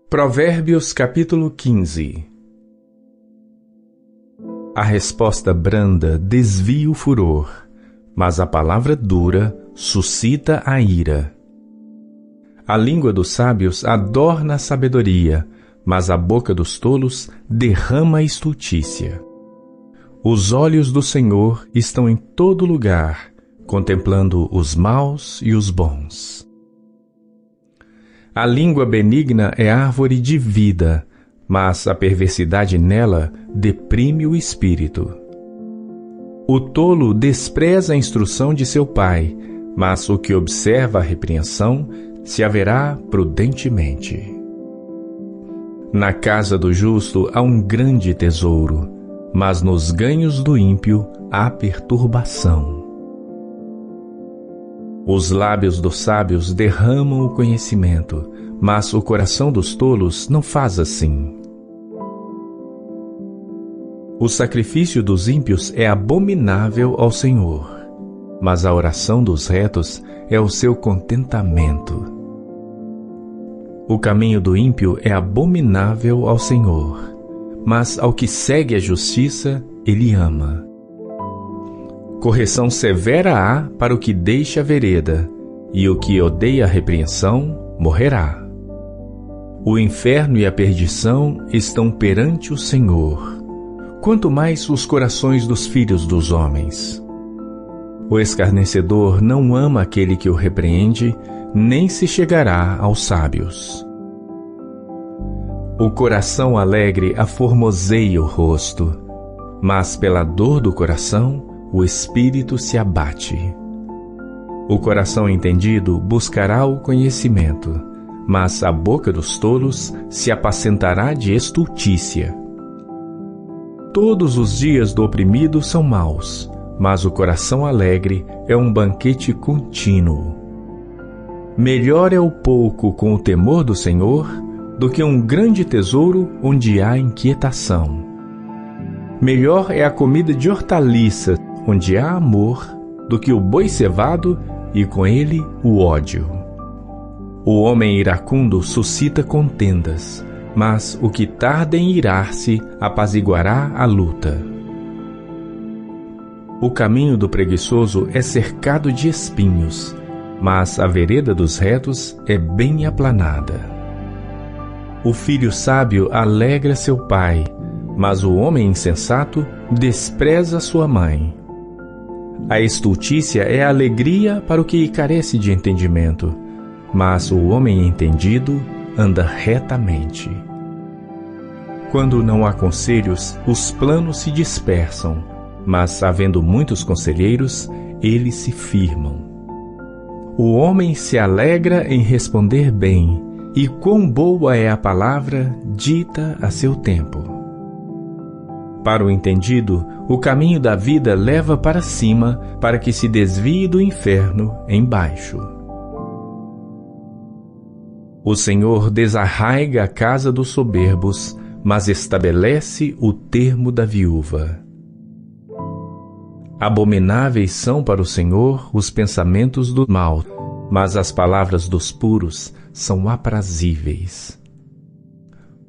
Provérbios capítulo 15. A resposta branda desvia o furor, mas a palavra dura suscita a ira. A língua dos sábios adorna a sabedoria, mas a boca dos tolos derrama a estultícia. Os olhos do Senhor estão em todo lugar, contemplando os maus e os bons. A língua benigna é árvore de vida, mas a perversidade nela deprime o espírito. O tolo despreza a instrução de seu pai, mas o que observa a repreensão se haverá prudentemente. Na casa do justo há um grande tesouro, mas nos ganhos do ímpio há perturbação. Os lábios dos sábios derramam o conhecimento, mas o coração dos tolos não faz assim. O sacrifício dos ímpios é abominável ao Senhor, mas a oração dos retos é o seu contentamento. O caminho do ímpio é abominável ao Senhor, mas ao que segue a justiça, ele ama. Correção severa há para o que deixa a vereda, e o que odeia a repreensão morrerá. O inferno e a perdição estão perante o Senhor, quanto mais os corações dos filhos dos homens. O escarnecedor não ama aquele que o repreende, nem se chegará aos sábios. O coração alegre aformoseia o rosto, mas pela dor do coração o espírito se abate. O coração entendido buscará o conhecimento, mas a boca dos tolos se apacentará de estultícia. Todos os dias do oprimido são maus, mas o coração alegre é um banquete contínuo. Melhor é o pouco com o temor do Senhor do que um grande tesouro onde há inquietação. Melhor é a comida de hortaliças onde há amor do que o boi cevado e com ele o ódio. O homem iracundo suscita contendas, mas o que tarda em irar-se apaziguará a luta. O caminho do preguiçoso é cercado de espinhos, mas a vereda dos retos é bem aplanada. O filho sábio alegra seu pai, mas o homem insensato despreza sua mãe. A estultícia é a alegria para o que carece de entendimento, mas o homem entendido anda retamente. Quando não há conselhos, os planos se dispersam, mas havendo muitos conselheiros, eles se firmam. O homem se alegra em responder bem, e quão boa é a palavra dita a seu tempo. Para o entendido, o caminho da vida leva para cima, para que se desvie do inferno embaixo. O Senhor desarraiga a casa dos soberbos, mas estabelece o termo da viúva. Abomináveis são para o Senhor os pensamentos do mal, mas as palavras dos puros são aprazíveis.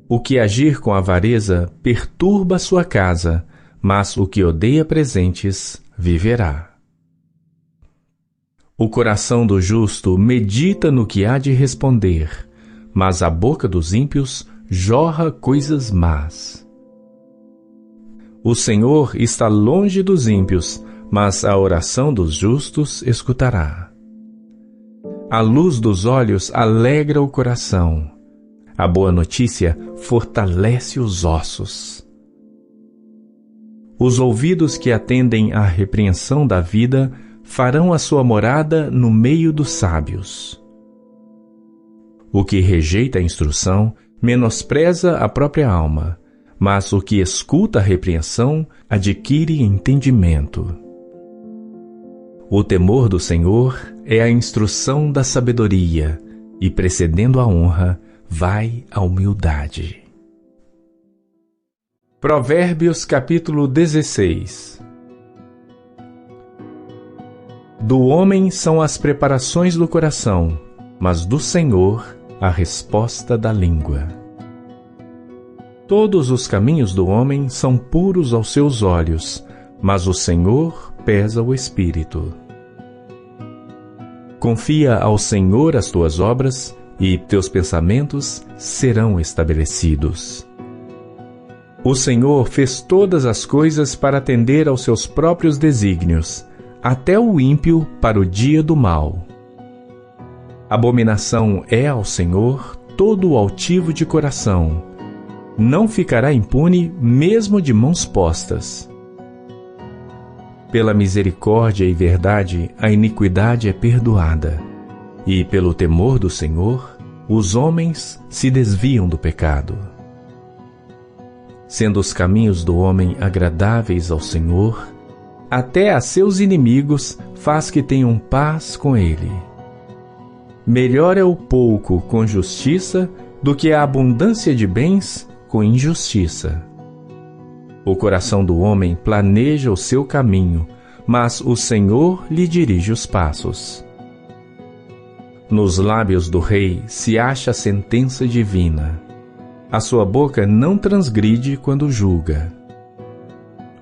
O que agir com avareza perturba sua casa, mas o que odeia presentes viverá. O coração do justo medita no que há de responder, mas a boca dos ímpios jorra coisas más. O Senhor está longe dos ímpios, mas a oração dos justos escutará. A luz dos olhos alegra o coração. A boa notícia fortalece os ossos. Os ouvidos que atendem à repreensão da vida farão a sua morada no meio dos sábios. O que rejeita a instrução menospreza a própria alma, mas o que escuta a repreensão adquire entendimento. O temor do Senhor é a instrução da sabedoria, e precedendo a honra, vai a humildade. Provérbios capítulo 16. Do homem são as preparações do coração, mas do Senhor a resposta da língua. Todos os caminhos do homem são puros aos seus olhos, mas o Senhor pesa o espírito. Confia ao Senhor as tuas obras, e teus pensamentos serão estabelecidos. O Senhor fez todas as coisas para atender aos seus próprios desígnios, até o ímpio para o dia do mal. Abominação é ao Senhor todo o altivo de coração. Não ficará impune mesmo de mãos postas. Pela misericórdia e verdade a iniquidade é perdoada, e pelo temor do Senhor os homens se desviam do pecado. Sendo os caminhos do homem agradáveis ao Senhor, até a seus inimigos faz que tenham paz com ele. Melhor é o pouco com justiça do que a abundância de bens com injustiça. O coração do homem planeja o seu caminho, mas o Senhor lhe dirige os passos. Nos lábios do rei se acha a sentença divina. A sua boca não transgride quando julga.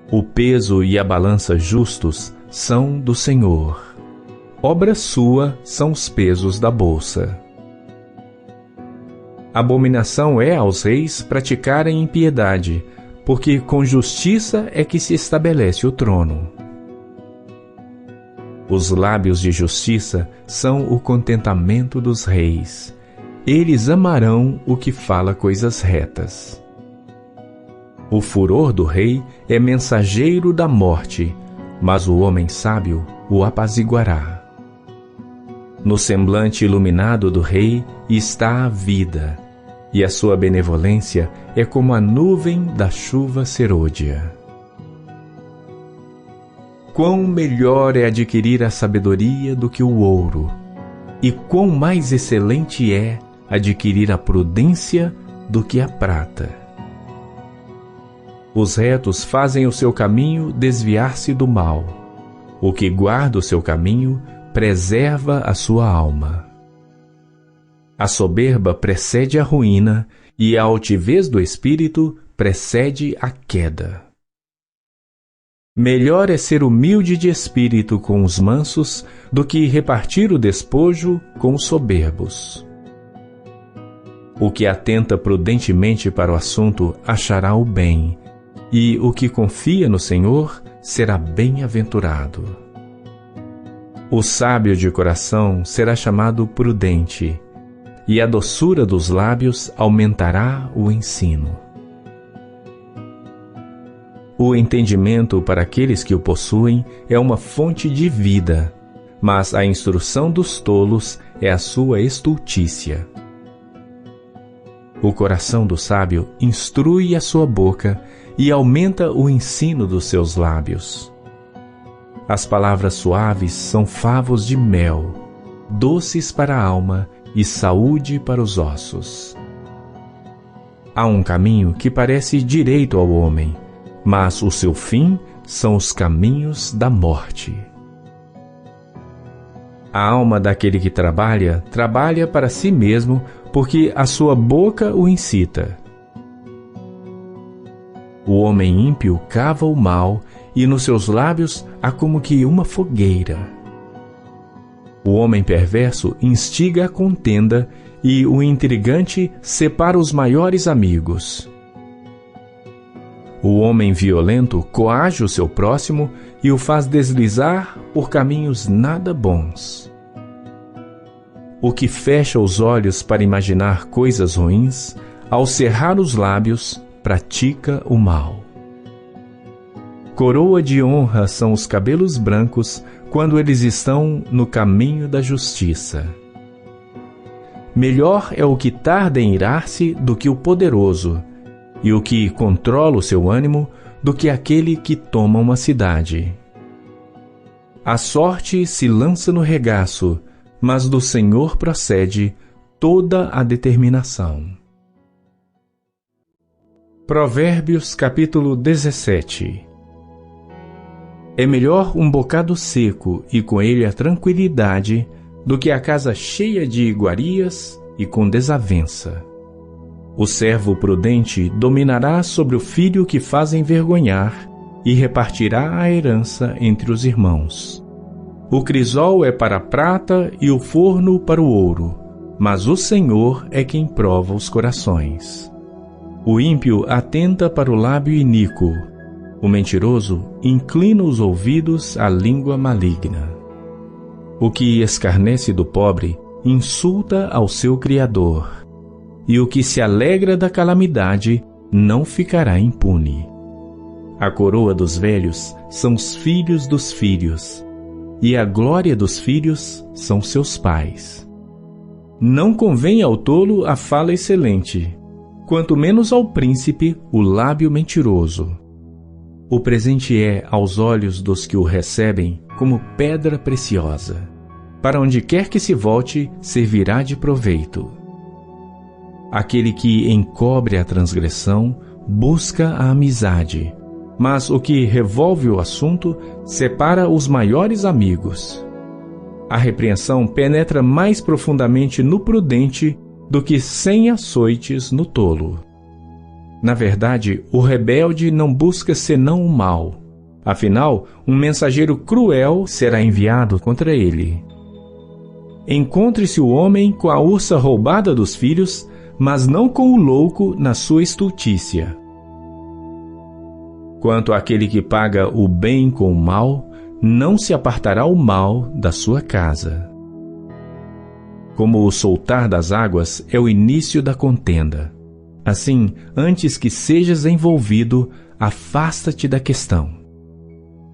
O peso e a balança justos são do Senhor. Obra sua são os pesos da bolsa. Abominação é aos reis praticarem impiedade, porque com justiça é que se estabelece o trono. Os lábios de justiça são o contentamento dos reis. Eles amarão o que fala coisas retas. O furor do rei é mensageiro da morte, mas o homem sábio o apaziguará. No semblante iluminado do rei está a vida, e a sua benevolência é como a nuvem da chuva serôdia. Quão melhor é adquirir a sabedoria do que o ouro, e quão mais excelente é adquirir a prudência do que a prata. Os retos fazem o seu caminho desviar-se do mal. O que guarda o seu caminho preserva a sua alma. A soberba precede a ruína, e a altivez do espírito precede a queda. Melhor é ser humilde de espírito com os mansos do que repartir o despojo com os soberbos. O que atenta prudentemente para o assunto achará o bem, e o que confia no Senhor será bem-aventurado. O sábio de coração será chamado prudente, e a doçura dos lábios aumentará o ensino. O entendimento para aqueles que o possuem é uma fonte de vida, mas a instrução dos tolos é a sua estultícia. O coração do sábio instrui a sua boca e aumenta o ensino dos seus lábios. As palavras suaves são favos de mel, doces para a alma e saúde para os ossos. Há um caminho que parece direito ao homem, mas o seu fim são os caminhos da morte. A alma daquele que trabalha para si mesmo, porque a sua boca o incita. O homem ímpio cava o mal, e nos seus lábios há como que uma fogueira. O homem perverso instiga a contenda, e o intrigante separa os maiores amigos. O homem violento coage o seu próximo e o faz deslizar por caminhos nada bons. O que fecha os olhos para imaginar coisas ruins, ao cerrar os lábios, pratica o mal. Coroa de honra são os cabelos brancos quando eles estão no caminho da justiça. Melhor é o que tarda em irar-se do que o poderoso, e o que controla o seu ânimo do que aquele que toma uma cidade. A sorte se lança no regaço, mas do Senhor procede toda a determinação. Provérbios capítulo 17. É melhor um bocado seco e com ele a tranquilidade do que a casa cheia de iguarias e com desavença. O servo prudente dominará sobre o filho que faz envergonhar e repartirá a herança entre os irmãos. O crisol é para a prata e o forno para o ouro, mas o Senhor é quem prova os corações. O ímpio atenta para o lábio iníquo, o mentiroso inclina os ouvidos à língua maligna. O que escarnece do pobre insulta ao seu Criador, e o que se alegra da calamidade não ficará impune. A coroa dos velhos são os filhos dos filhos, e a glória dos filhos são seus pais. Não convém ao tolo a fala excelente, quanto menos ao príncipe o lábio mentiroso. O presente é, aos olhos dos que o recebem, como pedra preciosa. Para onde quer que se volte, servirá de proveito. Aquele que encobre a transgressão busca a amizade, mas o que revolve o assunto separa os maiores amigos. A repreensão penetra mais profundamente no prudente do que 100 açoites no tolo. Na verdade, o rebelde não busca senão o mal. Afinal, um mensageiro cruel será enviado contra ele. Encontre-se o homem com a ursa roubada dos filhos, mas não com o louco na sua estultícia. Quanto àquele que paga o bem com o mal, não se apartará o mal da sua casa. Como o soltar das águas é o início da contenda, assim, antes que sejas envolvido, afasta-te da questão.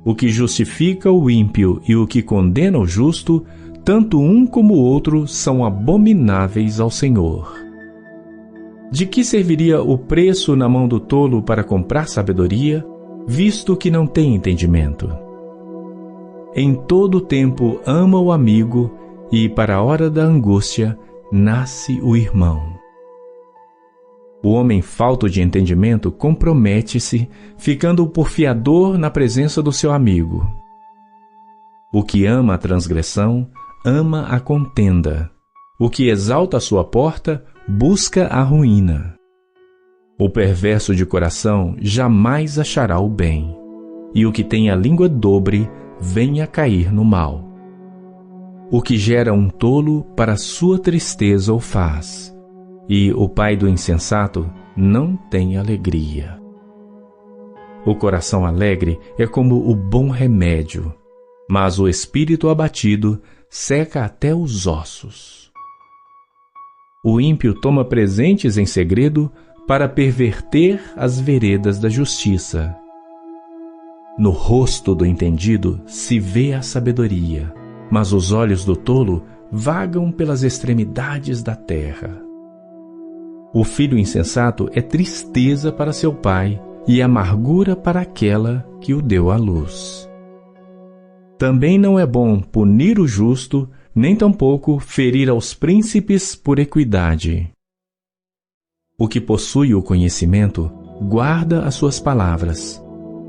O que justifica o ímpio e o que condena o justo, tanto um como o outro são abomináveis ao Senhor. De que serviria o preço na mão do tolo para comprar sabedoria, visto que não tem entendimento? Em todo o tempo ama o amigo, e para a hora da angústia nasce o irmão. O homem falto de entendimento compromete-se, ficando por fiador na presença do seu amigo. O que ama a transgressão, ama a contenda. O que exalta a sua porta, busca a ruína. O perverso de coração jamais achará o bem, e o que tem a língua dobre, vem a cair no mal. O que gera um tolo, para sua tristeza o faz, e o pai do insensato não tem alegria. O coração alegre é como o bom remédio, mas o espírito abatido seca até os ossos. O ímpio toma presentes em segredo para perverter as veredas da justiça. No rosto do entendido se vê a sabedoria, mas os olhos do tolo vagam pelas extremidades da terra. O filho insensato é tristeza para seu pai e amargura para aquela que o deu à luz. Também não é bom punir o justo, nem tampouco ferir aos príncipes por equidade. O que possui o conhecimento guarda as suas palavras,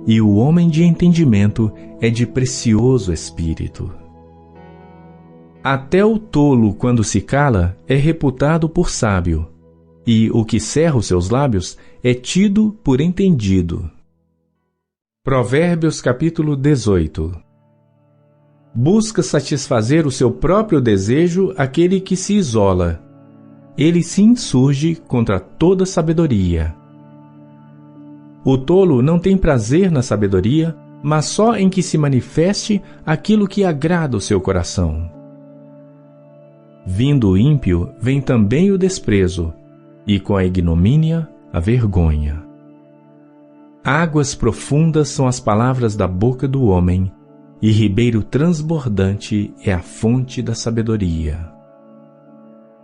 e o homem de entendimento é de precioso espírito. Até o tolo, quando se cala, é reputado por sábio, e o que cerra os seus lábios é tido por entendido. Provérbios capítulo 18. Busca satisfazer o seu próprio desejo aquele que se isola. Ele se insurge contra toda sabedoria. O tolo não tem prazer na sabedoria, mas só em que se manifeste aquilo que agrada o seu coração. Vindo o ímpio, vem também o desprezo, e com a ignomínia, a vergonha. Águas profundas são as palavras da boca do homem, e ribeiro transbordante é a fonte da sabedoria.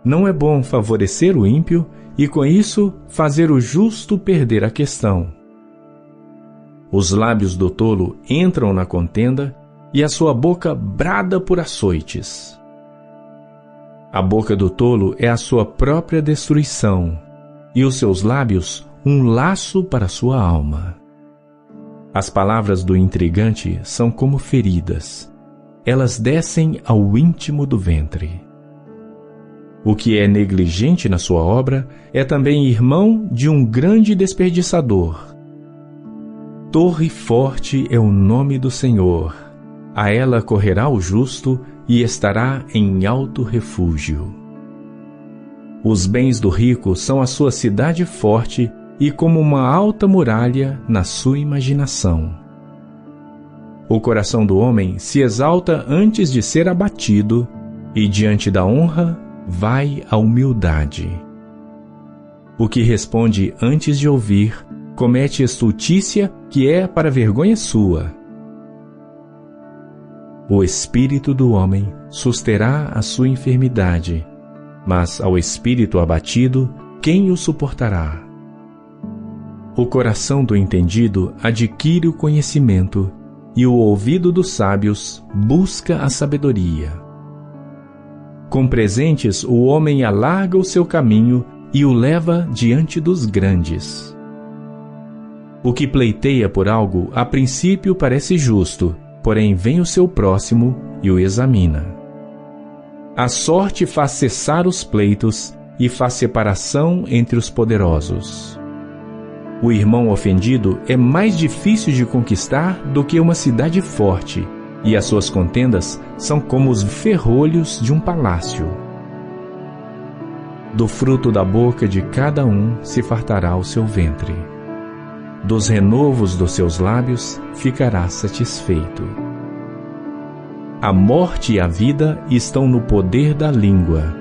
Não é bom favorecer o ímpio e, com isso, fazer o justo perder a questão. Os lábios do tolo entram na contenda e a sua boca brada por açoites. A boca do tolo é a sua própria destruição, e os seus lábios um laço para sua alma. As palavras do intrigante são como feridas, elas descem ao íntimo do ventre. O que é negligente na sua obra é também irmão de um grande desperdiçador. Torre forte é o nome do Senhor. A ela correrá o justo e estará em alto refúgio. Os bens do rico são a sua cidade forte e como uma alta muralha na sua imaginação. O coração do homem se exalta antes de ser abatido, e diante da honra vai a humildade. O que responde antes de ouvir, comete estultícia que é para vergonha sua. O espírito do homem susterá a sua enfermidade, mas ao espírito abatido, quem o suportará? O coração do entendido adquire o conhecimento, e o ouvido dos sábios busca a sabedoria. Com presentes o homem alarga o seu caminho e o leva diante dos grandes. O que pleiteia por algo, a princípio parece justo, porém vem o seu próximo e o examina. A sorte faz cessar os pleitos e faz separação entre os poderosos. O irmão ofendido é mais difícil de conquistar do que uma cidade forte, e as suas contendas são como os ferrolhos de um palácio. Do fruto da boca de cada um se fartará o seu ventre. Dos renovos dos seus lábios ficará satisfeito. A morte e a vida estão no poder da língua,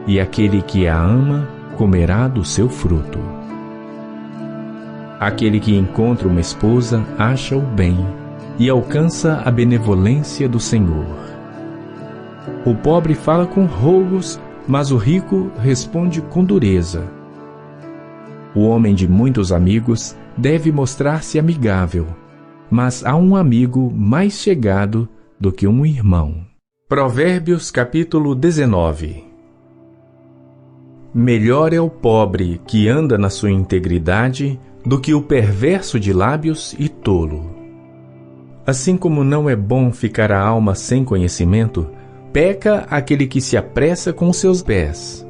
e aquele que a ama comerá do seu fruto. Aquele que encontra uma esposa acha o bem e alcança a benevolência do Senhor. O pobre fala com rogos, mas o rico responde com dureza. O homem de muitos amigos deve mostrar-se amigável, mas há um amigo mais chegado do que um irmão. Provérbios capítulo 19. Melhor é o pobre que anda na sua integridade do que o perverso de lábios e tolo. Assim como não é bom ficar a alma sem conhecimento, peca aquele que se apressa com os seus pés.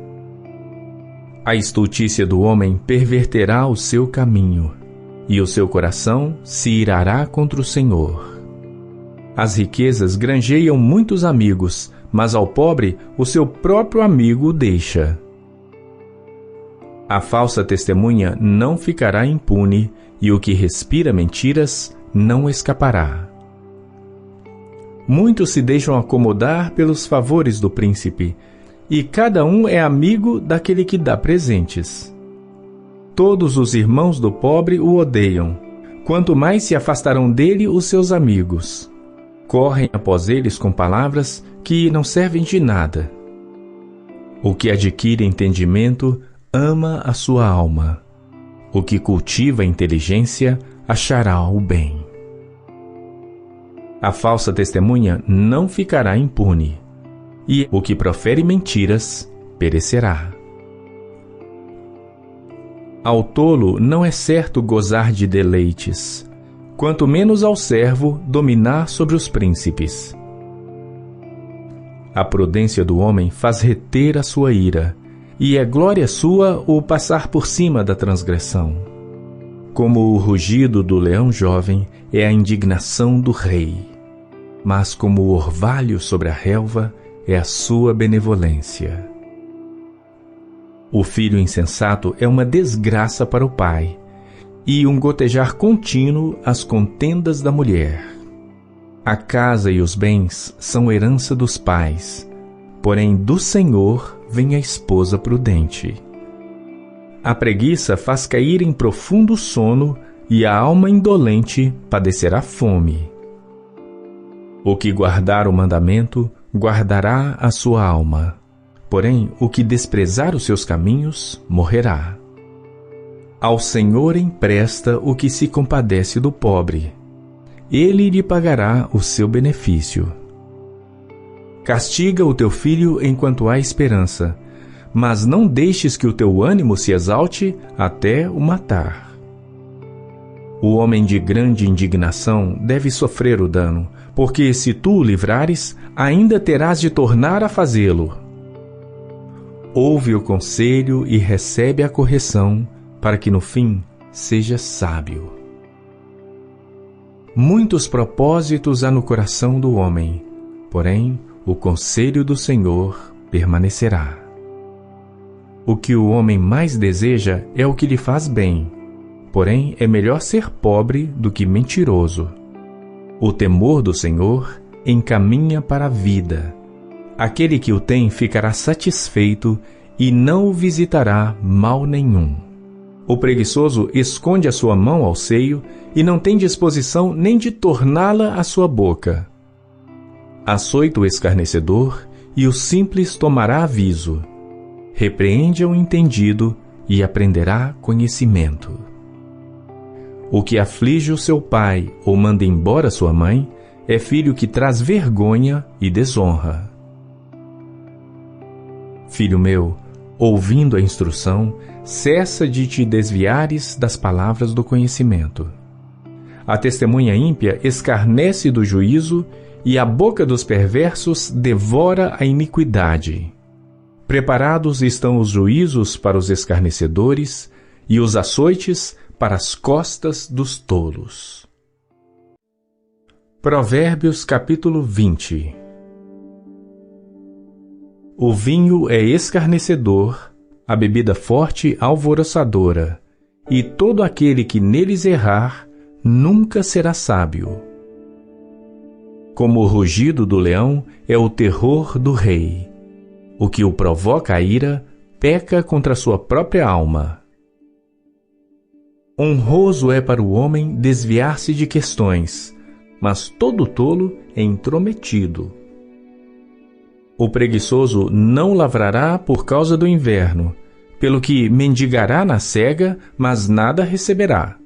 A estultícia do homem perverterá o seu caminho, e o seu coração se irará contra o Senhor. As riquezas granjeiam muitos amigos, mas ao pobre o seu próprio amigo o deixa. A falsa testemunha não ficará impune, e o que respira mentiras não escapará. Muitos se deixam acomodar pelos favores do príncipe, e cada um é amigo daquele que dá presentes. Todos os irmãos do pobre o odeiam, quanto mais se afastarão dele os seus amigos. Correm após eles com palavras que não servem de nada. O que adquire entendimento ama a sua alma. O que cultiva a inteligência achará o bem. A falsa testemunha não ficará impune, e o que profere mentiras perecerá. Ao tolo não é certo gozar de deleites, quanto menos ao servo dominar sobre os príncipes. A prudência do homem faz reter a sua ira, e é glória sua o passar por cima da transgressão. Como o rugido do leão jovem é a indignação do rei, mas como o orvalho sobre a relva é a sua benevolência. O filho insensato é uma desgraça para o pai, e um gotejar contínuo às contendas da mulher. A casa e os bens são herança dos pais, porém do Senhor vem a esposa prudente. A preguiça faz cair em profundo sono, e a alma indolente padecerá fome. O que guardar o mandamento, guardará a sua alma, porém o que desprezar os seus caminhos, morrerá. Ao Senhor empresta o que se compadece do pobre, ele lhe pagará o seu benefício. Castiga o teu filho enquanto há esperança, mas não deixes que o teu ânimo se exalte até o matar. O homem de grande indignação deve sofrer o dano, porque se tu o livrares, ainda terás de tornar a fazê-lo. ouve o conselho e recebe a correção, para que no fim seja sábio. Muitos propósitos há no coração do homem, porém o conselho do Senhor permanecerá. O que o homem mais deseja é o que lhe faz bem, porém é melhor ser pobre do que mentiroso. O temor do Senhor encaminha para a vida. Aquele que o tem ficará satisfeito e não o visitará mal nenhum. O preguiçoso esconde a sua mão ao seio e não tem disposição nem de torná-la à sua boca. Açoita o escarnecedor e o simples tomará aviso. Repreende ao entendido e aprenderá conhecimento. O que aflige o seu pai ou manda embora sua mãe é filho que traz vergonha e desonra. Filho meu, ouvindo a instrução, cessa de te desviares das palavras do conhecimento. A testemunha ímpia escarnece do juízo e a boca dos perversos devora a iniquidade. Preparados estão os juízos para os escarnecedores e os açoites para as costas dos tolos. Provérbios capítulo 20. O vinho é escarnecedor, a bebida forte alvoroçadora, e todo aquele que neles errar nunca será sábio. Como o rugido do leão é o terror do rei. O que o provoca a ira peca contra sua própria alma. Honroso é para o homem desviar-se de questões, mas todo tolo é intrometido. O preguiçoso não lavrará por causa do inverno, pelo que mendigará na cega, mas nada receberá.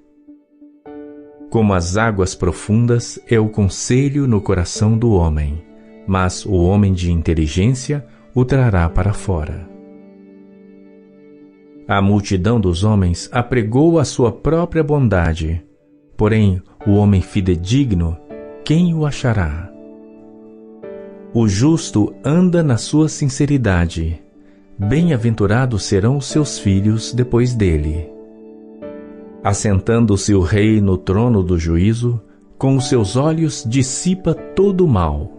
Como as águas profundas é o conselho no coração do homem, mas o homem de inteligência o trará para fora. A multidão dos homens apregou a sua própria bondade, porém o homem fidedigno, quem o achará? O justo anda na sua sinceridade. Bem-aventurados serão os seus filhos depois dele. Assentando-se o rei no trono do juízo, com os seus olhos dissipa todo o mal.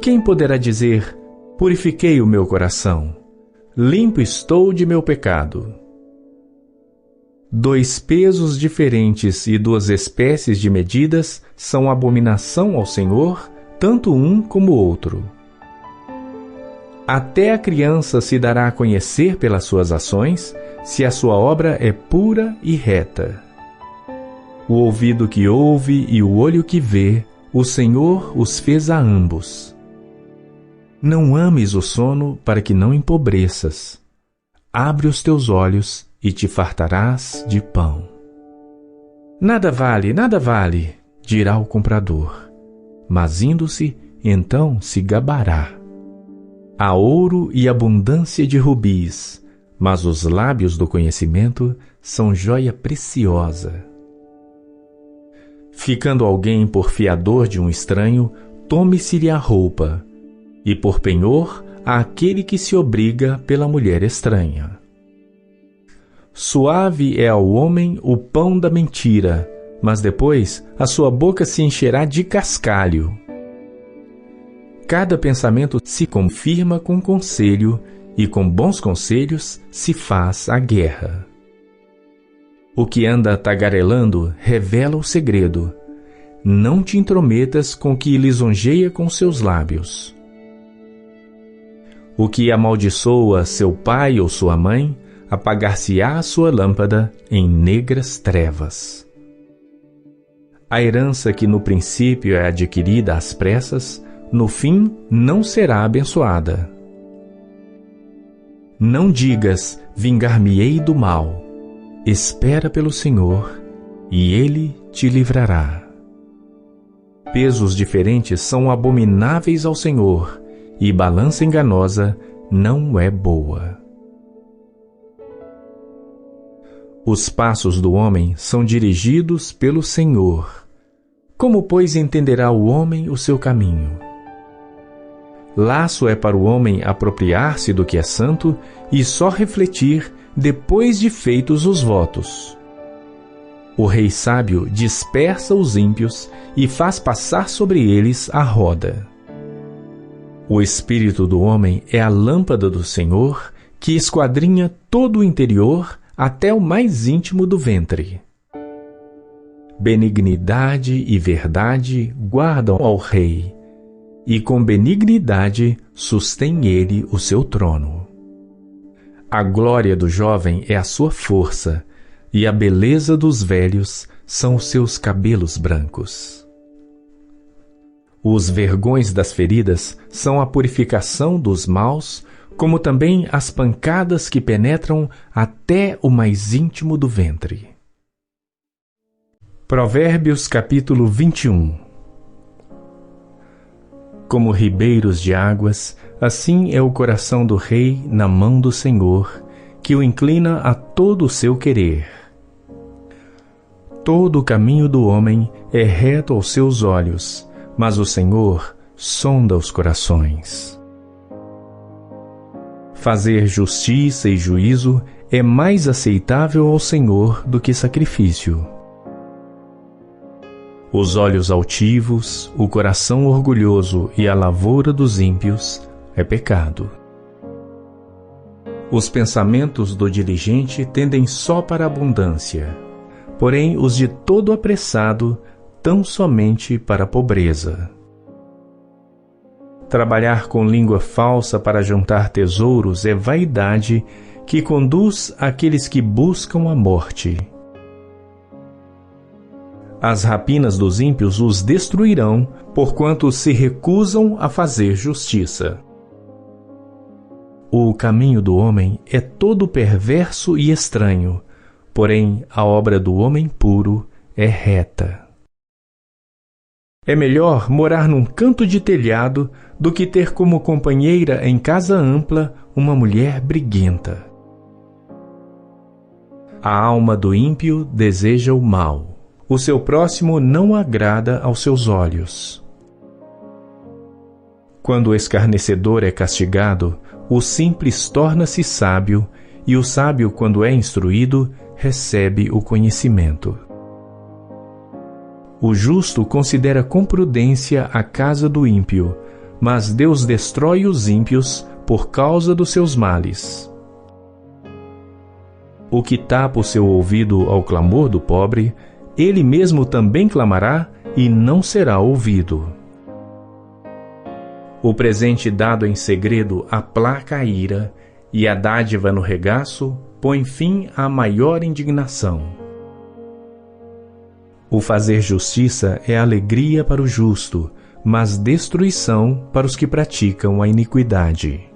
Quem poderá dizer: purifiquei o meu coração, limpo estou de meu pecado? Dois pesos diferentes e duas espécies de medidas são abominação ao Senhor, tanto um como o outro. Até a criança se dará a conhecer pelas suas ações, se a sua obra é pura e reta. O ouvido que ouve e o olho que vê, o Senhor os fez a ambos. Não ames o sono para que não empobreças. Abre os teus olhos e te fartarás de pão. Nada vale, dirá o comprador. Mas indo-se, então se gabará. Há ouro e abundância de rubis, mas os lábios do conhecimento são joia preciosa. Ficando alguém por fiador de um estranho, tome-se-lhe a roupa, e por penhor àquele que se obriga pela mulher estranha. Suave é ao homem o pão da mentira, mas depois a sua boca se encherá de cascalho. Cada pensamento se confirma com conselho, e com bons conselhos se faz a guerra. O que anda tagarelando revela o segredo. Não te intrometas com o que lisonjeia com seus lábios. O que amaldiçoa seu pai ou sua mãe, apagar-se-á a sua lâmpada em negras trevas. A herança que no princípio é adquirida às pressas, no fim não será abençoada. Não digas, vingar-me-ei do mal. Espera pelo Senhor, e Ele te livrará. Pesos diferentes são abomináveis ao Senhor, e balança enganosa não é boa. Os passos do homem são dirigidos pelo Senhor. Como, pois, entenderá o homem o seu caminho? laço é para o homem apropriar-se do que é santo e só refletir depois de feitos os votos. O rei sábio dispersa os ímpios e faz passar sobre eles a roda. O espírito do homem é a lâmpada do Senhor, que esquadrinha todo o interior até o mais íntimo do ventre. Benignidade e verdade guardam ao rei, e com benignidade sustém ele o seu trono. A glória do jovem é a sua força, e a beleza dos velhos são os seus cabelos brancos. Os vergões das feridas são a purificação dos maus, como também as pancadas que penetram até o mais íntimo do ventre. Provérbios capítulo 21. Como ribeiros de águas, assim é o coração do rei na mão do Senhor, que o inclina a todo o seu querer. Todo o caminho do homem é reto aos seus olhos, mas o Senhor sonda os corações. Fazer justiça e juízo é mais aceitável ao Senhor do que sacrifício. Os olhos altivos, o coração orgulhoso e a lavoura dos ímpios é pecado. Os pensamentos do diligente tendem só para a abundância, porém os de todo apressado tão somente para a pobreza. Trabalhar com língua falsa para juntar tesouros é vaidade que conduz àqueles que buscam a morte. As rapinas dos ímpios os destruirão, porquanto se recusam a fazer justiça. O caminho do homem é todo perverso e estranho, porém a obra do homem puro é reta. É melhor morar num canto de telhado do que ter como companheira em casa ampla uma mulher briguenta. A alma do ímpio deseja o mal. O seu próximo não agrada aos seus olhos. Quando o escarnecedor é castigado, o simples torna-se sábio, e o sábio, quando é instruído, recebe o conhecimento. O justo considera com prudência a casa do ímpio, mas Deus destrói os ímpios por causa dos seus males. O que tapa o seu ouvido ao clamor do pobre, ele mesmo também clamará e não será ouvido. O presente dado em segredo aplaca a ira, e a dádiva no regaço põe fim à maior indignação. O fazer justiça é alegria para o justo, mas destruição para os que praticam a iniquidade.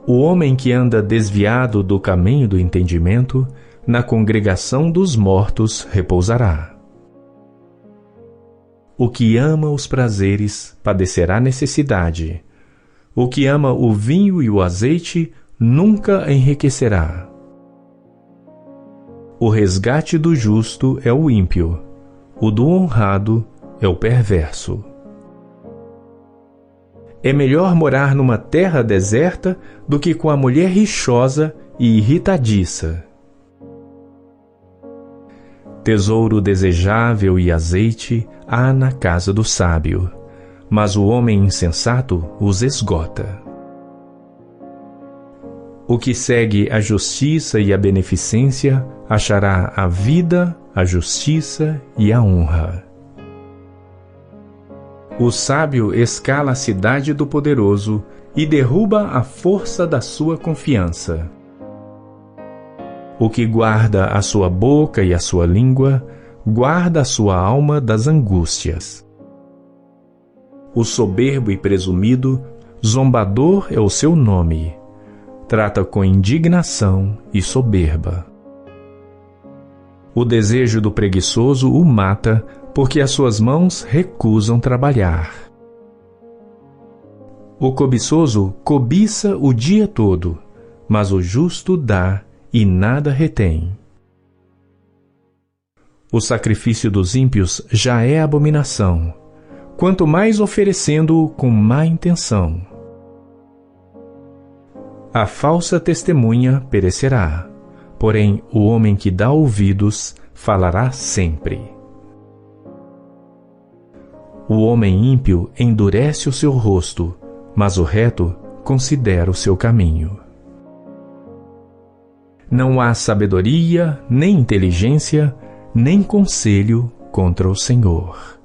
O homem que anda desviado do caminho do entendimento, na congregação dos mortos repousará. O que ama os prazeres padecerá necessidade. O que ama o vinho e o azeite nunca enriquecerá. O resgate do justo é o ímpio, o do honrado é o perverso. É melhor morar numa terra deserta do que com a mulher rixosa e irritadiça. Tesouro desejável e azeite há na casa do sábio, mas o homem insensato os esgota. O que segue a justiça e a beneficência achará a vida, a justiça e a honra. O sábio escala a cidade do poderoso e derruba a força da sua confiança. O que guarda a sua boca e a sua língua, guarda a sua alma das angústias. O soberbo e presumido, zombador é o seu nome. Trata com indignação e soberba. O desejo do preguiçoso o mata, porque as suas mãos recusam trabalhar. O cobiçoso cobiça o dia todo, mas o justo dá e nada retém. O sacrifício dos ímpios já é abominação, quanto mais oferecendo-o com má intenção. A falsa testemunha perecerá, porém o homem que dá ouvidos falará sempre. O homem ímpio endurece o seu rosto, mas o reto considera o seu caminho. Não há sabedoria, nem inteligência, nem conselho contra o Senhor.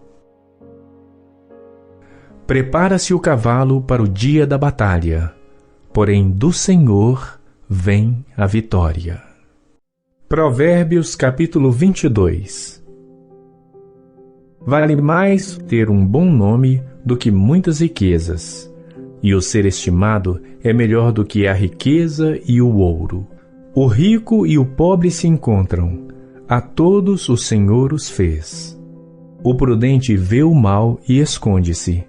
Prepara-se o cavalo para o dia da batalha, porém do Senhor vem a vitória. Provérbios capítulo 22. Vale mais ter um bom nome do que muitas riquezas, e o ser estimado é melhor do que a riqueza e o ouro. O rico e o pobre se encontram, a todos o Senhor os fez. O prudente vê o mal e esconde-se,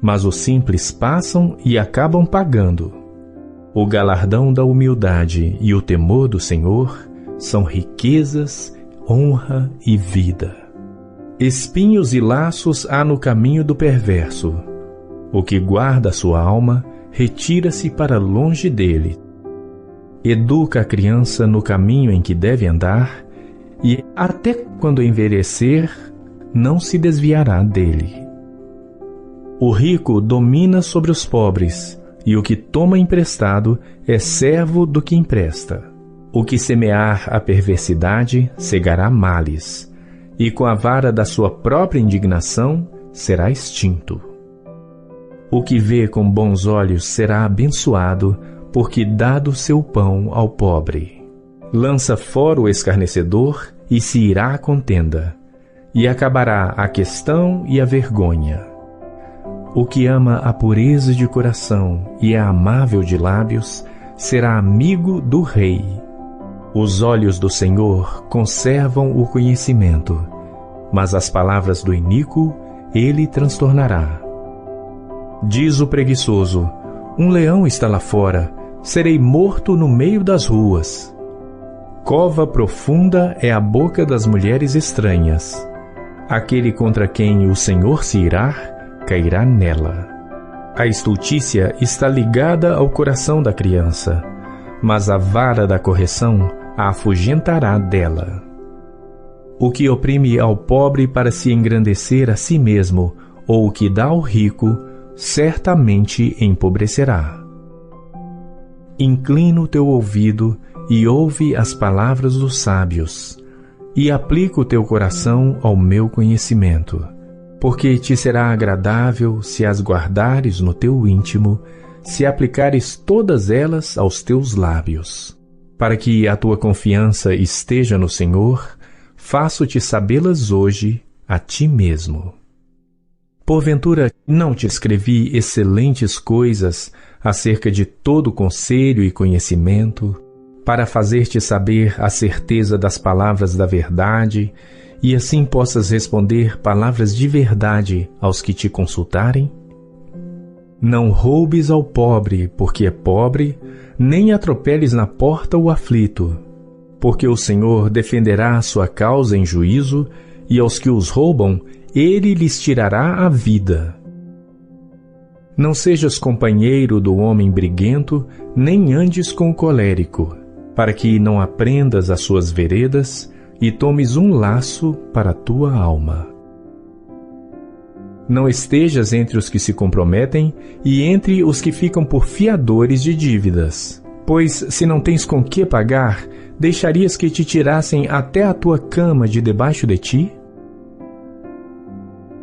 mas os simples passam e acabam pagando. O galardão da humildade e o temor do Senhor são riquezas, honra e vida. Espinhos e laços há no caminho do perverso. O que guarda a sua alma, retira-se para longe dele. Educa a criança no caminho em que deve andar, e até quando envelhecer, não se desviará dele. O rico domina sobre os pobres, e o que toma emprestado é servo do que empresta. O que semear a perversidade cegará males, e com a vara da sua própria indignação será extinto. O que vê com bons olhos será abençoado, porque dá do seu pão ao pobre. Lança fora o escarnecedor e se irá a contenda, e acabará a questão e a vergonha. O que ama a pureza de coração e é amável de lábios, será amigo do rei. Os olhos do Senhor conservam o conhecimento, mas as palavras do iníquo ele transtornará. Diz o preguiçoso: um leão está lá fora, serei morto no meio das ruas. Cova profunda é a boca das mulheres estranhas. Aquele contra quem o Senhor se irar, cairá nela. A estultícia está ligada ao coração da criança, mas a vara da correção a afugentará dela. O que oprime ao pobre para se engrandecer a si mesmo, ou o que dá ao rico, certamente empobrecerá. Inclina o teu ouvido e ouve as palavras dos sábios, e aplica o teu coração ao meu conhecimento, porque te será agradável se as guardares no teu íntimo, se aplicares todas elas aos teus lábios. Para que a tua confiança esteja no Senhor, faço-te sabê-las hoje a ti mesmo. Porventura, não te escrevi excelentes coisas acerca de todo conselho e conhecimento, para fazer-te saber a certeza das palavras da verdade, e assim possas responder palavras de verdade aos que te consultarem? Não roubes ao pobre, porque é pobre, nem atropeles na porta o aflito, porque o Senhor defenderá a sua causa em juízo, e aos que os roubam, ele lhes tirará a vida. Não sejas companheiro do homem briguento, nem andes com o colérico, para que não aprendas as suas veredas e tomes um laço para a tua alma. Não estejas entre os que se comprometem e entre os que ficam por fiadores de dívidas, pois, se não tens com que pagar, deixarias que te tirassem até a tua cama de debaixo de ti?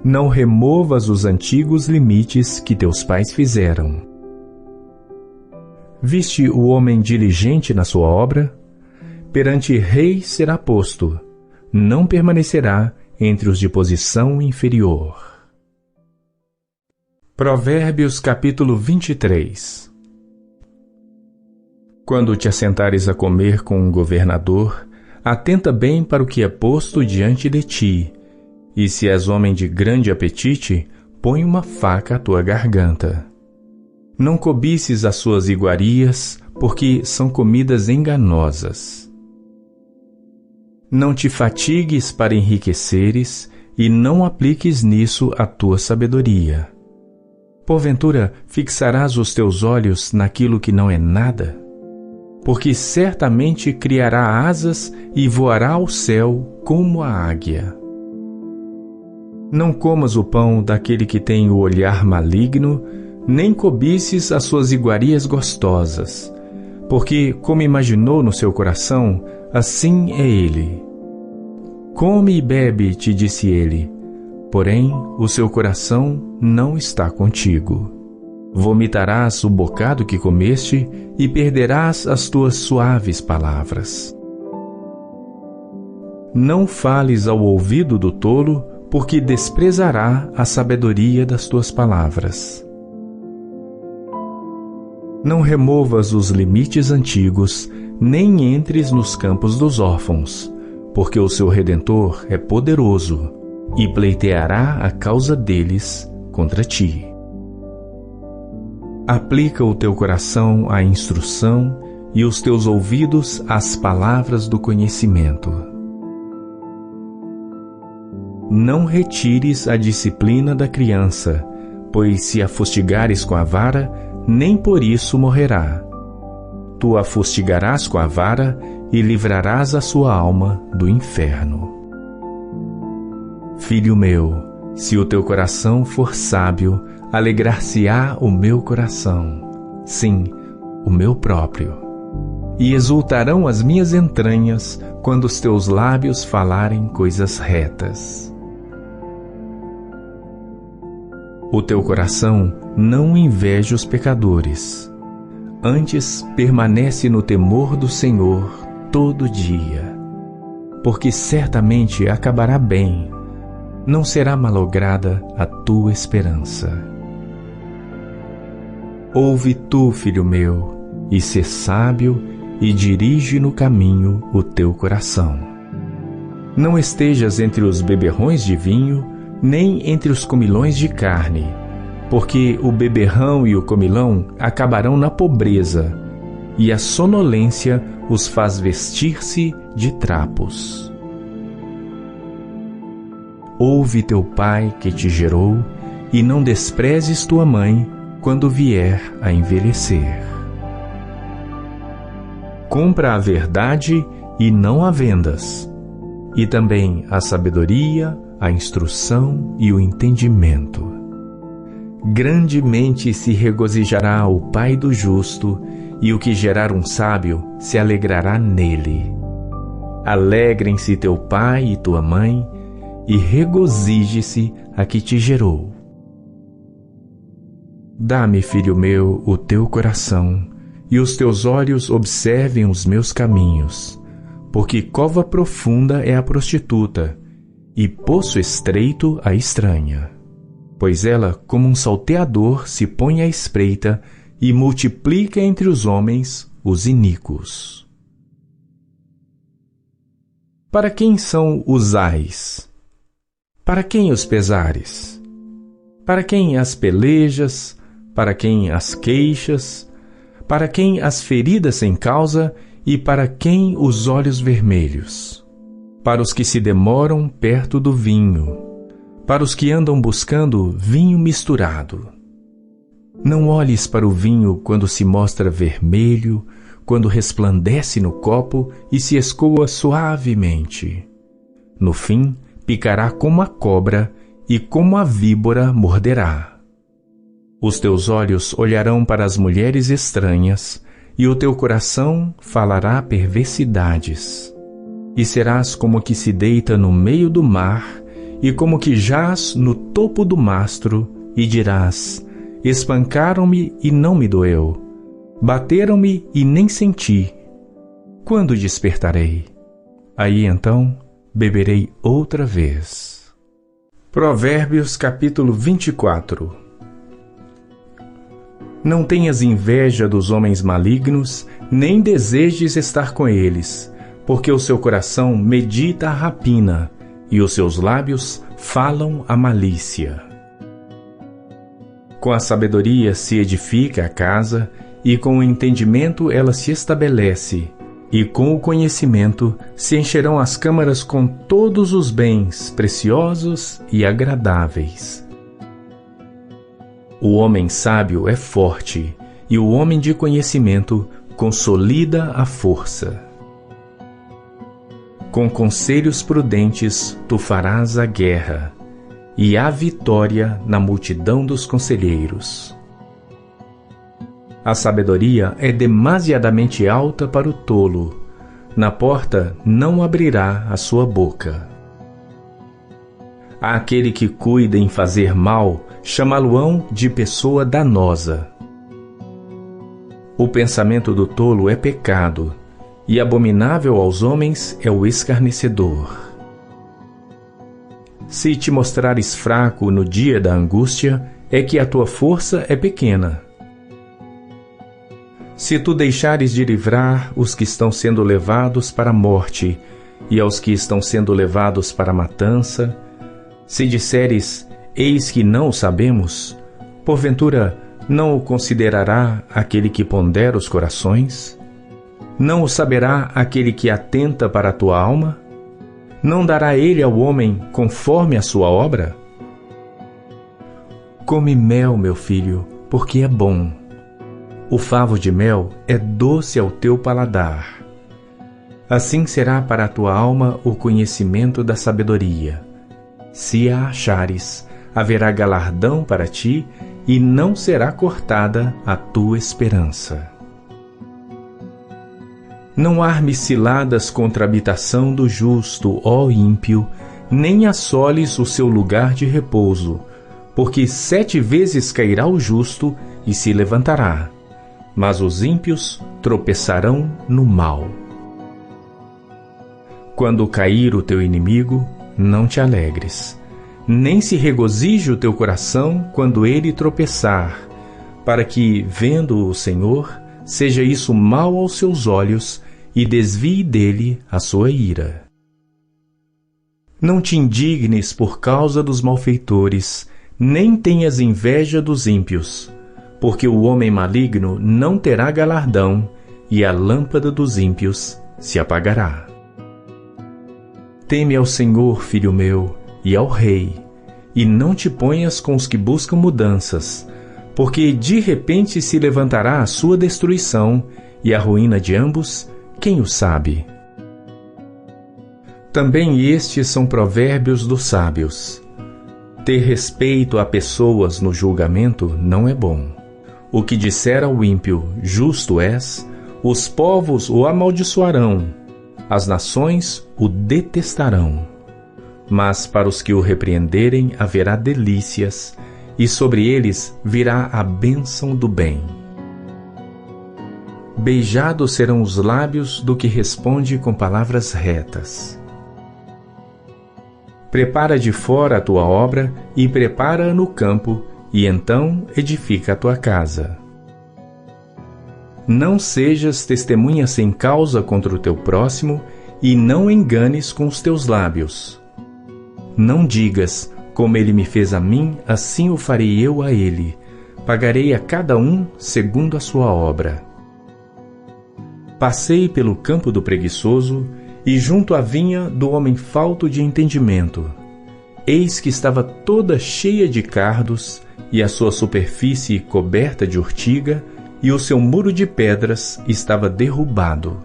Não removas os antigos limites que teus pais fizeram. Viste o homem diligente na sua obra? Perante rei será posto, não permanecerá entre os de posição inferior. Provérbios capítulo 23. Quando te assentares a comer com um governador, atenta bem para o que é posto diante de ti, e se és homem de grande apetite, põe uma faca à tua garganta. Não cobices as suas iguarias, porque são comidas enganosas. Não te fatigues para enriqueceres, e não apliques nisso a tua sabedoria. Porventura, fixarás os teus olhos naquilo que não é nada? Porque certamente criará asas e voará ao céu como a águia. Não comas o pão daquele que tem o olhar maligno, nem cobices as suas iguarias gostosas, porque, como imaginou no seu coração, assim é ele. Come e bebe, te disse ele, porém o seu coração não está contigo. Vomitarás o bocado que comeste e perderás as tuas suaves palavras. Não fales ao ouvido do tolo, porque desprezará a sabedoria das tuas palavras. Não removas os limites antigos, nem entres nos campos dos órfãos, porque o seu Redentor é poderoso e pleiteará a causa deles contra ti. Aplica o teu coração à instrução e os teus ouvidos às palavras do conhecimento. Não retires a disciplina da criança, pois se a fustigares com a vara, nem por isso morrerá. Tu a fustigarás com a vara e livrarás a sua alma do inferno. Filho meu, se o teu coração for sábio, alegrar-se-á o meu coração, sim, o meu próprio. E exultarão as minhas entranhas quando os teus lábios falarem coisas retas. O teu coração não inveja os pecadores. Antes permanece no temor do Senhor todo dia, porque certamente acabará bem, não será malograda a tua esperança. Ouve tu, filho meu, e sê sábio, e dirige no caminho o teu coração. Não estejas entre os beberrões de vinho, nem entre os comilões de carne, porque o beberrão e o comilão acabarão na pobreza, e a sonolência os faz vestir-se de trapos. Ouve teu pai que te gerou, e não desprezes tua mãe quando vier a envelhecer. Compra a verdade e não a vendas, e também a sabedoria, a instrução e o entendimento. Grandemente se regozijará o pai do justo, e o que gerar um sábio se alegrará nele. Alegrem-se teu pai e tua mãe, e regozije-se a que te gerou. Dá-me, filho meu, o teu coração, e os teus olhos observem os meus caminhos, porque cova profunda é a prostituta, e poço estreito a estranha. Pois ela, como um salteador, se põe à espreita e multiplica entre os homens os iníquos. Para quem são os ais? Para quem os pesares? Para quem as pelejas? Para quem as queixas? Para quem as feridas sem causa? E para quem os olhos vermelhos? Para os que se demoram perto do vinho, para os que andam buscando vinho misturado. Não olhes para o vinho quando se mostra vermelho, quando resplandece no copo e se escoa suavemente. No fim, picará como a cobra e como a víbora morderá. Os teus olhos olharão para as mulheres estranhas, e o teu coração falará perversidades. E serás como que se deita no meio do mar, e como que jaz no topo do mastro, e dirás: espancaram-me e não me doeu, bateram-me e nem senti. Quando despertarei? Aí então beberei outra vez. Provérbios capítulo 24. Não tenhas inveja dos homens malignos, nem desejes estar com eles, porque o seu coração medita a rapina, e os seus lábios falam a malícia. Com a sabedoria se edifica a casa, e com o entendimento ela se estabelece, E com o conhecimento se encherão as câmaras com todos os bens preciosos e agradáveis. O homem sábio é forte, e o homem de conhecimento consolida a força. Com conselhos prudentes tu farás a guerra, e há vitória na multidão dos conselheiros. A sabedoria é demasiadamente alta para o tolo, na porta não abrirá a sua boca. Aquele que cuida em fazer mal, chamá-lo-ão de pessoa danosa. O pensamento do tolo é pecado, e abominável aos homens é o escarnecedor. Se te mostrares fraco no dia da angústia, é que a tua força é pequena. Se tu deixares de livrar os que estão sendo levados para a morte, e aos que estão sendo levados para a matança, se disseres, eis que não o sabemos, porventura não o considerará aquele que pondera os corações? Não o saberá aquele que atenta para a tua alma? Não dará ele ao homem conforme a sua obra? Come mel, meu filho, porque é bom. O favo de mel é doce ao teu paladar. Assim será para a tua alma o conhecimento da sabedoria. Se a achares, haverá galardão para ti, e não será cortada a tua esperança. Não armes ciladas contra a habitação do justo, ó ímpio, nem assoles o seu lugar de repouso, porque 7 vezes cairá o justo e se levantará, mas os ímpios tropeçarão no mal. Quando cair o teu inimigo, não te alegres, nem se regozije o teu coração quando ele tropeçar, para que, vendo o Senhor, seja isso mal aos seus olhos e desvie dele a sua ira. Não te indignes por causa dos malfeitores, nem tenhas inveja dos ímpios, porque o homem maligno não terá galardão, e a lâmpada dos ímpios se apagará. Teme ao Senhor, filho meu, e ao Rei, e não te ponhas com os que buscam mudanças, porque de repente se levantará a sua destruição, e a ruína de ambos, quem o sabe? Também estes são provérbios dos sábios. Ter respeito a pessoas no julgamento não é bom. O que disser ao ímpio, justo és, os povos o amaldiçoarão, as nações o detestarão. Mas para os que o repreenderem haverá delícias, e sobre eles virá a bênção do bem. Beijados serão os lábios do que responde com palavras retas. Prepara de fora a tua obra e prepara-a no campo, e então edifica a tua casa. Não sejas testemunha sem causa contra o teu próximo, e não enganes com os teus lábios. Não digas, como ele me fez a mim, assim o farei eu a ele. Pagarei a cada um segundo a sua obra. Passei pelo campo do preguiçoso, e junto à vinha do homem falto de entendimento. Eis que estava toda cheia de cardos, e a sua superfície coberta de urtiga, e o seu muro de pedras estava derrubado.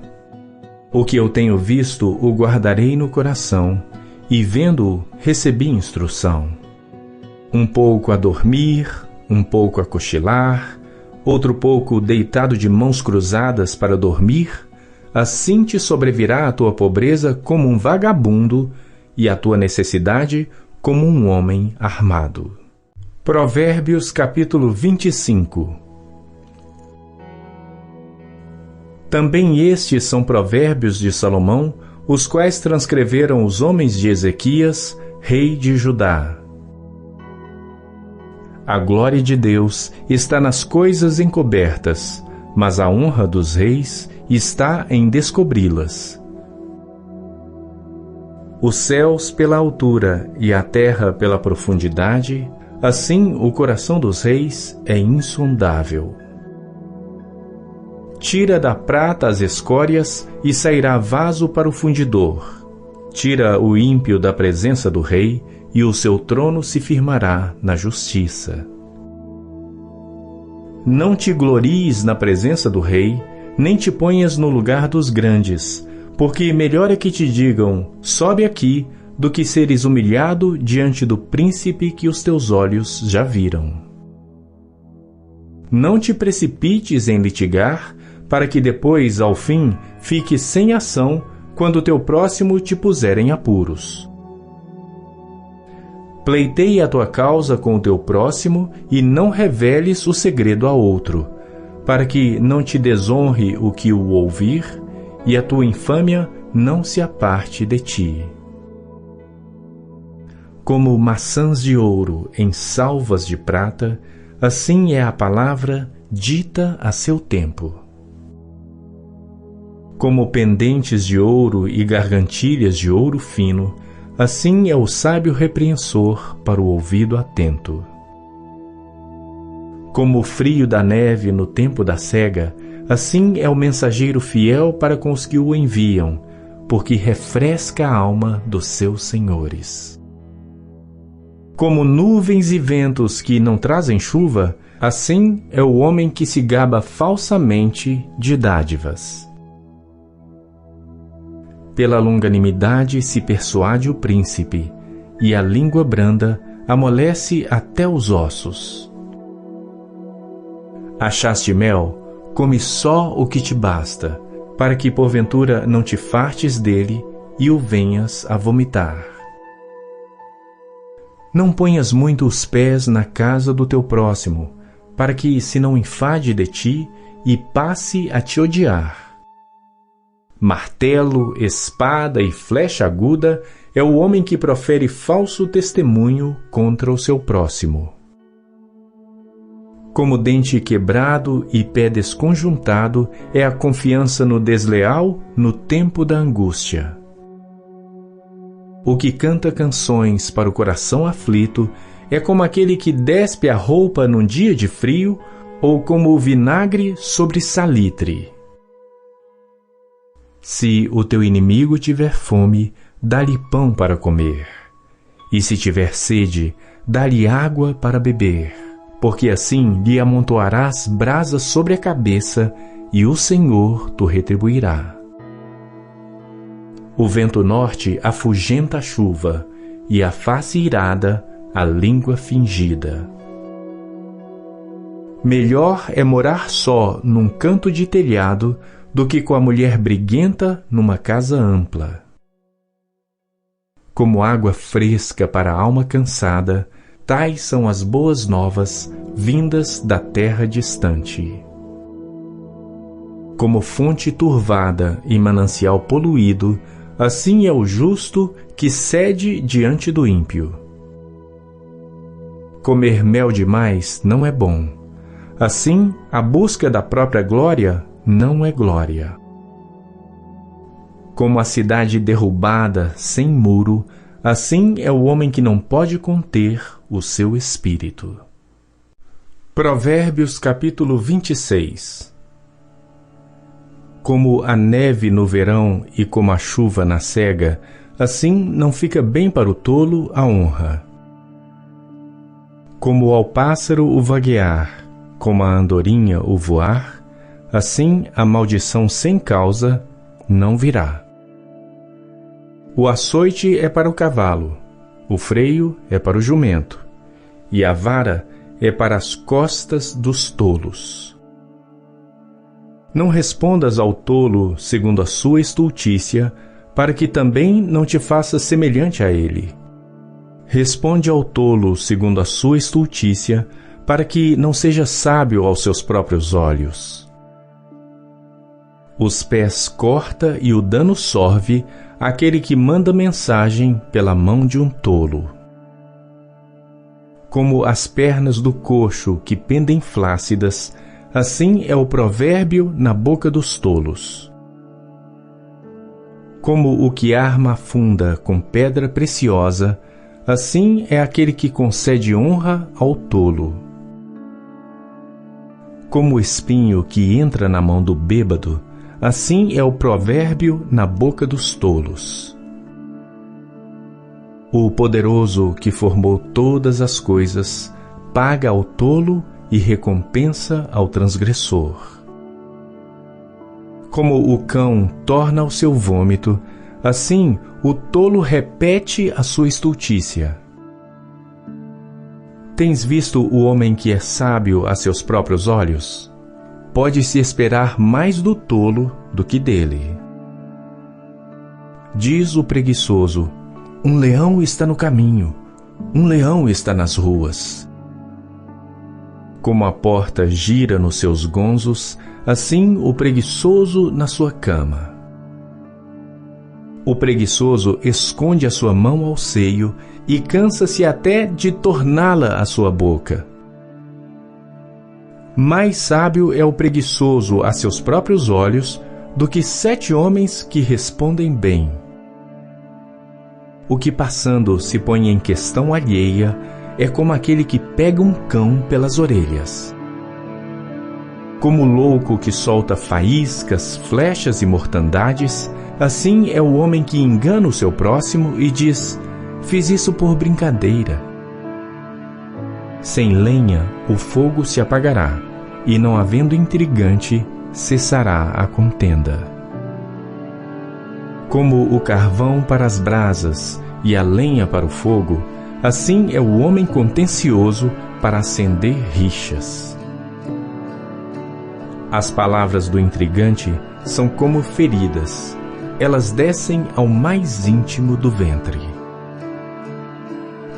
O que eu tenho visto o guardarei no coração, e vendo-o recebi instrução. Um pouco a dormir, um pouco a cochilar, outro pouco deitado de mãos cruzadas para dormir, assim te sobrevirá a tua pobreza como um vagabundo, e a tua necessidade como um homem armado. Provérbios capítulo 25. Também estes são provérbios de Salomão, os quais transcreveram os homens de Ezequias, rei de Judá. A glória de Deus está nas coisas encobertas, mas a honra dos reis está em descobri-las. Os céus pela altura e a terra pela profundidade, assim o coração dos reis é insondável. Tira da prata as escórias e sairá vaso para o fundidor. Tira o ímpio da presença do rei e o seu trono se firmará na justiça. Não te glories na presença do rei, nem te ponhas no lugar dos grandes, porque melhor é que te digam, sobe aqui, do que seres humilhado diante do príncipe que os teus olhos já viram. Não te precipites em litigar, para que depois, ao fim, fiques sem ação quando teu próximo te puser em apuros. Pleiteia a tua causa com o teu próximo e não reveles o segredo a outro, para que não te desonre o que o ouvir e a tua infâmia não se aparte de ti. Como maçãs de ouro em salvas de prata, assim é a palavra dita a seu tempo. Como pendentes de ouro e gargantilhas de ouro fino, assim é o sábio repreensor para o ouvido atento. Como o frio da neve no tempo da cega, assim é o mensageiro fiel para com os que o enviam, porque refresca a alma dos seus senhores. Como nuvens e ventos que não trazem chuva, assim é o homem que se gaba falsamente de dádivas. Pela longanimidade se persuade o príncipe, e a língua branda amolece até os ossos. Achaste mel? Come só o que te basta, para que porventura não te fartes dele e o venhas a vomitar. Não ponhas muito os pés na casa do teu próximo, para que se não enfade de ti e passe a te odiar. Martelo, espada e flecha aguda é o homem que profere falso testemunho contra o seu próximo. Como dente quebrado e pé desconjuntado é a confiança no desleal no tempo da angústia. O que canta canções para o coração aflito é como aquele que despe a roupa num dia de frio ou como o vinagre sobre salitre. Se o teu inimigo tiver fome, dá-lhe pão para comer. E se tiver sede, dá-lhe água para beber, porque assim lhe amontoarás brasas sobre a cabeça, e o Senhor tu retribuirá. O vento norte afugenta a chuva, e a face irada, a língua fingida. Melhor é morar só num canto de telhado, do que com a mulher briguenta numa casa ampla. Como água fresca para a alma cansada, tais são as boas novas vindas da terra distante. Como fonte turvada e manancial poluído, assim é o justo que cede diante do ímpio. Comer mel demais não é bom. Assim, a busca da própria glória não é glória. Como a cidade derrubada sem muro, assim é o homem que não pode conter o seu espírito. Provérbios capítulo 26. Como a neve no verão e como a chuva na cega, assim não fica bem para o tolo a honra. Como ao pássaro o vaguear, como a andorinha o voar, assim a maldição sem causa não virá. O açoite é para o cavalo, o freio é para o jumento, e a vara é para as costas dos tolos. Não respondas ao tolo segundo a sua estultícia, para que também não te faças semelhante a ele. Responde ao tolo segundo a sua estultícia, para que não seja sábio aos seus próprios olhos. Os pés corta e o dano sorve aquele que manda mensagem pela mão de um tolo. Como as pernas do coxo que pendem flácidas, assim é o provérbio na boca dos tolos. Como o que arma a funda com pedra preciosa, assim é aquele que concede honra ao tolo. Como o espinho que entra na mão do bêbado, assim é o provérbio na boca dos tolos. O poderoso que formou todas as coisas paga ao tolo e recompensa ao transgressor. Como o cão torna ao seu vômito, assim o tolo repete a sua estultícia. Tens visto o homem que é sábio a seus próprios olhos? Pode-se esperar mais do tolo do que dele. Diz o preguiçoso: um leão está no caminho, um leão está nas ruas. Como a porta gira nos seus gonzos, assim o preguiçoso na sua cama. O preguiçoso esconde a sua mão ao seio e cansa-se até de torná-la à sua boca. Mais sábio é o preguiçoso a seus próprios olhos do que 7 homens que respondem bem. O que passando se põe em questão alheia é como aquele que pega um cão pelas orelhas. Como o louco que solta faíscas, flechas e mortandades, assim é o homem que engana o seu próximo e diz: fiz isso por brincadeira. Sem lenha, o fogo se apagará, e não havendo intrigante, cessará a contenda. Como o carvão para as brasas e a lenha para o fogo, assim é o homem contencioso para acender rixas. As palavras do intrigante são como feridas, elas descem ao mais íntimo do ventre.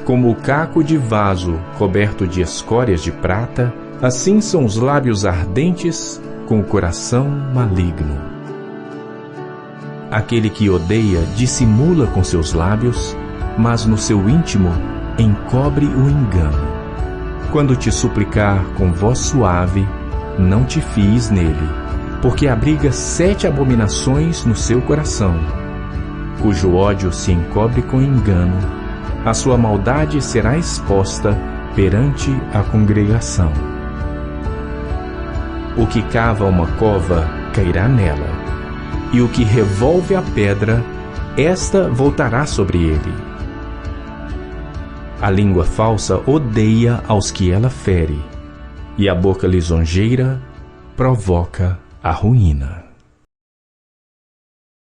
Como o caco de vaso coberto de escórias de prata, assim são os lábios ardentes com o coração maligno. Aquele que odeia dissimula com seus lábios, mas no seu íntimo encobre o engano. Quando te suplicar com voz suave, não te fies nele, porque abriga 7 abominações no seu coração, cujo ódio se encobre com engano, a sua maldade será exposta perante a congregação. O que cava uma cova cairá nela, e o que revolve a pedra, esta voltará sobre ele. A língua falsa odeia aos que ela fere, e a boca lisonjeira provoca a ruína.